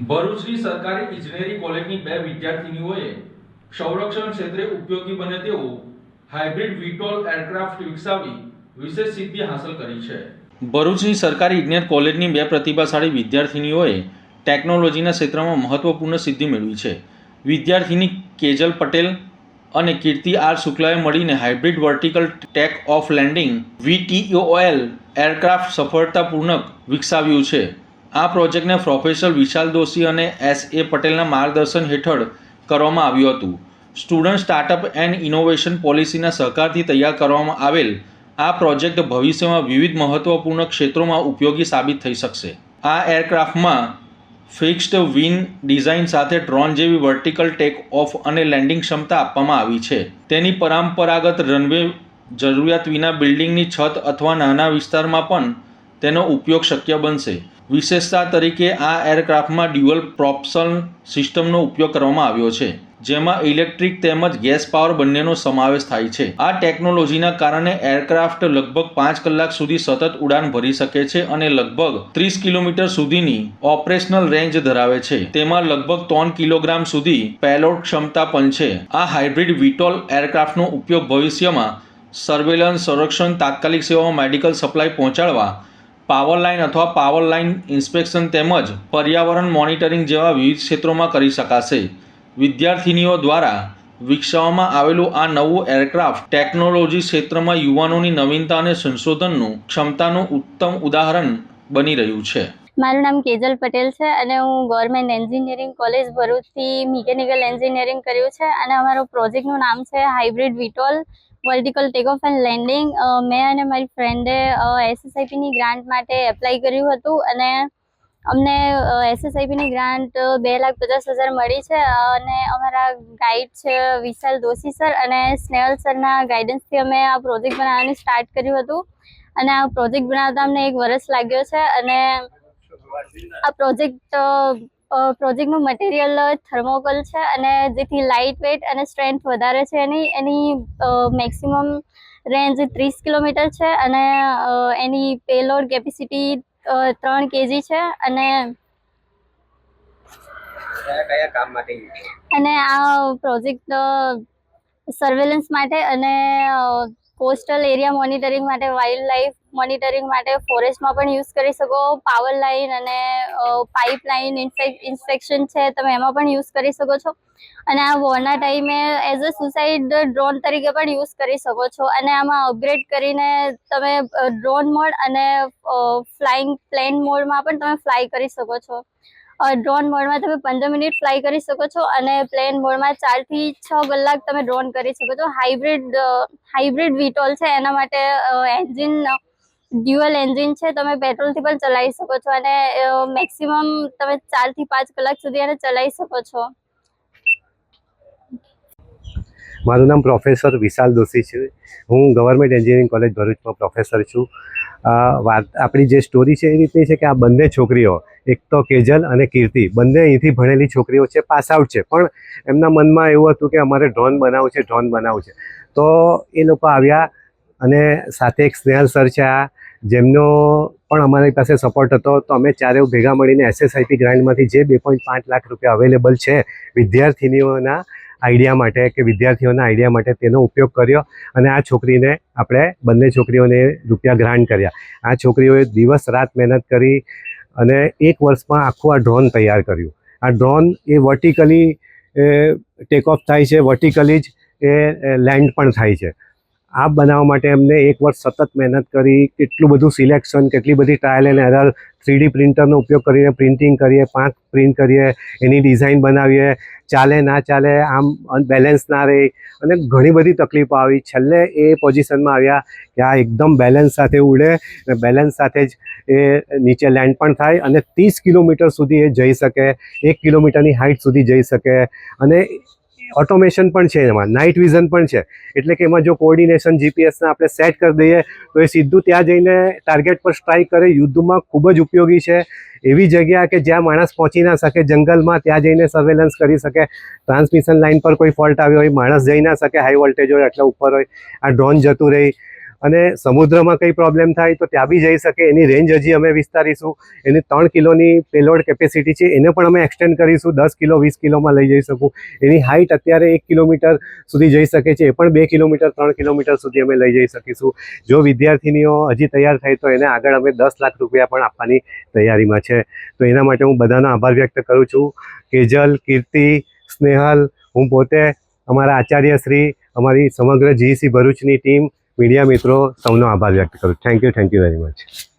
ભરૂચની સરકારી ઇજનેરી કોલેજની બે વિદ્યાર્થીનીઓએ સંરક્ષણ ક્ષેત્રે ઉપયોગી બને તેવું હાઇબ્રિડ વીટોલ એરક્રાફ્ટ વિકસાવી વિશેષ સિદ્ધિ હાંસલ કરી છે। ભરૂચની સરકારી ઇજનેર કોલેજની બે પ્રતિભાશાળી વિદ્યાર્થીનીઓએ ટેકનોલોજીના ક્ષેત્રમાં મહત્વપૂર્ણ સિદ્ધિ મેળવી છે। વિદ્યાર્થીની કેજલ પટેલ અને કીર્તિ આર શુક્લાએ મળીને hybrid vertical take of landing VTOL aircraft સફળતાપૂર્વક વિકસાવ્યું છે। આ પ્રોજેક્ટને પ્રોફેસર વિશાલ દોશી અને SA પટેલના માર્ગદર્શન હેઠળ કરવામાં આવ્યું હતું। સ્ટુડન્ટ સ્ટાર્ટઅપ એન્ડ ઇનોવેશન પોલિસીના સહકારથી તૈયાર કરવામાં આવેલ આ પ્રોજેક્ટ ભવિષ્યમાં વિવિધ મહત્વપૂર્ણ ક્ષેત્રોમાં ઉપયોગી સાબિત થઈ શકશે। આ એરક્રાફ્ટમાં ફિક્સ્ડ વિંગ ડિઝાઇન સાથે ડ્રોન જેવી વર્ટિકલ ટેક ઓફ અને લેન્ડિંગ ક્ષમતા આપવામાં આવી છે। તેની પરંપરાગત રનવે જરૂરિયાત વિના બિલ્ડિંગની છત અથવા નાના વિસ્તારમાં પણ તેનો ઉપયોગ શક્ય બનશે। વિશેષતા તરીકે આ એરક્રાફ્ટમાં ડ્યુઅલ પ્રોપલ્શન સિસ્ટમનો ઉપયોગ કરવામાં આવ્યો છે, જેમાં ઇલેક્ટ્રિક તેમજ ગેસ પાવર બંનેનો સમાવેશ થાય છે। આ ટેકનોલોજીના કારણે એરક્રાફ્ટ લગભગ 5 કલાક સુધી સતત ઉડાન ભરી શકે છે અને લગભગ 30 કિલોમીટર સુધીની ઓપરેશનલ રેન્જ ધરાવે છે। તેમાં લગભગ 3 કિલોગ્રામ સુધી પેલોડ ક્ષમતા પણ છે। આ હાઇબ્રિડ વીટોલ એરક્રાફ્ટનો ઉપયોગ ભવિષ્યમાં સર્વેલન્સ, સંરક્ષણ, તાત્કાલિક સેવાઓ, મેડિકલ સપ્લાય પહોંચાડવા, પાવર લાઇન અથવા પાવર લાઇન ઇન્સ્પેક્શન તેમજ પર્યાવરણ મોનિટરિંગ જેવા વિવિધ ક્ષેત્રોમાં કરી શકાશે। વિદ્યાર્થીનીઓ દ્વારા વિકસાવવામાં આવેલું આ નવું એરક્રાફ્ટ ટેકનોલોજી ક્ષેત્રમાં યુવાનોની નવીનતા અને સંશોધનનું ક્ષમતાનું ઉત્તમ ઉદાહરણ બની રહ્યું છે। મારું નામ કેજલ પટેલ છે અને હું ગવર્મેન્ટ એન્જિનિયરિંગ કોલેજ ભરૂચથી મિકેનિકલ એન્જિનિયરિંગ કર્યું છે અને અમારો પ્રોજેક્ટનું નામ છે hybrid VTOL vertical take off and landing. મેં અને મારી ફ્રેન્ડે SSIPની ગ્રાન્ટ માટે એપ્લાય કર્યું હતું અને અમને SSIPની ગ્રાન્ટ 2,50,000 મળી છે અને અમારા ગાઈડ છે વિશાલ દોશી સર અને સ્નેહલ સરના ગાઈડન્સથી અમે આ પ્રોજેક્ટ બનાવવાનું સ્ટાર્ટ કર્યું હતું અને આ પ્રોજેક્ટ બનાવતા અમને 1 વર્ષ લાગ્યો છે અને આ પ્રોજેક્ટનું મટીરિયલ થર્મોકોલ છે અને જેથી લાઇટ વેઇટ અને સ્ટ્રેન્થ વધારે છે। એની મેક્સિમમ રેન્જ 30 કિલોમીટર છે અને એની પેલોડ કેપેસિટી 3 kg છે અને કયા કામ માટે આ પ્રોજેક્ટ સર્વેલન્સ માટે અને કોસ્ટલ એરિયા મોનિટરિંગ માટે, વાઇલ્ડ લાઇફ મોનિટરિંગ માટે, ફોરેસ્ટમાં પણ યુઝ કરી શકો। પાવર લાઇન અને પાઇપ લાઇન ઇન્સ્પેક્શન છે તમે એમાં પણ યુઝ કરી શકો છો અને આ વોરના ટાઈમે એઝ અ સુસાઇડ ડ્રોન તરીકે પણ યુઝ કરી શકો છો અને આમાં અપગ્રેડ કરીને તમે ડ્રોન મોડ અને ફ્લાઇંગ પ્લેન મોડમાં પણ તમે ફ્લાય કરી શકો છો। ડ્રોન મોડમાં તમે 15 મિનિટ ફ્લાય કરી શકો છો અને પ્લેન મોડમાં 4 થી 6 કલાક તમે ડ્રોન કરી શકો છો। હાઇબ્રિડ વીટોલ છે એના માટે એન્જિન ડ્યુઅલ એન્જિન છે, તમે પેટ્રોલથી પણ ચલાવી શકો છો અને મેક્સિમમ તમે 4 થી 5 કલાક સુધી એને ચલાવી શકો છો। મારું નામ પ્રોફેસર વિશાલ દોશી છે। હું ગવર્મેન્ટ એન્જિનિયરિંગ કોલેજ ભરૂચમાં પ્રોફેસર છું। આપણી જે સ્ટોરી છે એ રીતની છે કે આ બંને છોકરીઓ, એક તો કેજલ અને કીર્તિ, બંને અહીંથી ભણેલી છોકરીઓ છે, પાસ આઉટ છે, પણ એમના મનમાં એવું હતું કે અમારે ડ્રોન બનાવવું છે। તો એ લોકો આવ્યા અને સાથે એક સ્નેહલ સર છે જેમનો પણ અમારી પાસે સપોર્ટ હતો। તો અમે ચારેય ભેગા મળીને SSIP ગ્રાન્ટમાંથી જે 2.5 લાખ રૂપિયા અવેલેબલ છે વિદ્યાર્થીઓના આઈડિયા માટે તેનો ઉપયોગ કર્યો અને આ છોકરીને આપણે બંને છોકરીઓને રૂપિયા ગ્રાન્ટ કર્યા। આ છોકરીઓએ દિવસ રાત મહેનત કરી અને 1 વર્ષમાં આખું આ ડ્રોન તૈયાર કર્યું। આ ડ્રોન એ વર્ટિકલી ટેક ઓફ થાય છે, વર્ટિકલી જ એ લેન્ડ પણ થાય છે। આ બનાવવા માટે એમને 1 વર્ષ સતત મહેનત કરી, કેટલું બધું સિલેક્શન, કેટલી બધી ટ્રાયલ એન્ડ એરર, 3D પ્રિન્ટરનો ઉપયોગ કરીને પ્રિન્ટિંગ કરીએ, 5 પ્રિન્ટ કરીએ, એની ડિઝાઇન બનાવીએ, ચાલે ના ચાલે, આમ બેલેન્સ ના રહે અને ઘણી બધી તકલીફો આવી। છેલ્લે એ પોઝિશનમાં આવ્યા કે આ એકદમ બેલેન્સ સાથે ઉડે અને બેલેન્સ સાથે જ એ નીચે લેન્ડ પણ થાય અને 30 કિલોમીટર સુધી એ જઈ શકે, 1 કિલોમીટરની હાઇટ સુધી જઈ શકે અને ઓટોમેશન પણ છે, એમાં નાઇટ વિઝન પણ છે। એટલે કે એમાં જો કોઓર્ડિનેશન જીપીએસને આપણે સેટ કરી દઈએ તો એ સીધું ત્યાં જઈને ટાર્ગેટ પર સ્ટ્રાઇક કરે। યુદ્ધમાં ખૂબ જ ઉપયોગી છે। એવી જગ્યા કે જ્યાં માણસ પહોંચી ના શકે, જંગલમાં, ત્યાં જઈને સર્વેલન્સ કરી શકે। ટ્રાન્સમિશન લાઇન પર કોઈ ફોલ્ટ આવ્યો હોય, માણસ જઈ ના શકે, હાઈ વોલ્ટેજ હોય, એટલે ઉપર હોય, આ ડ્રોન જતું રહે અને સમુદ્રમાં કંઈ પ્રોબ્લેમ થાય તો ત્યાં બી જઈ શકે. એની રેન્જ હજી અમે વિસ્તારીશું. એની 3 કિલોની પેલોડ કેપેસિટી છે, એને પણ અમે એક્સટેન્ડ કરીશું. 10 કિલો 20 કિલોમાં લઈ જઈ શકું. એની હાઇટ અત્યારે 1 કિલોમીટર સુધી જઈ શકે છે, એ પણ 2 કિલોમીટર 3 કિલોમીટર સુધી અમે લઈ જઈ શકીશું. જો વિદ્યાર્થીનીઓ હજી તૈયાર થાય તો એને આગળ અમે 10 લાખ રૂપિયા પણ આપવાની તૈયારીમાં છે. તો એના માટે હું બધાનો આભાર વ્યક્ત કરું છું. કેજલ, કીર્તિ, સ્નેહલ, હું પોતે, અમારા આચાર્યશ્રી, અમારી સમગ્ર જીઈસી ભરૂચની ટીમ, મીડિયા મિત્રો, સૌનો આભાર વ્યક્ત કરું. Thank you very much.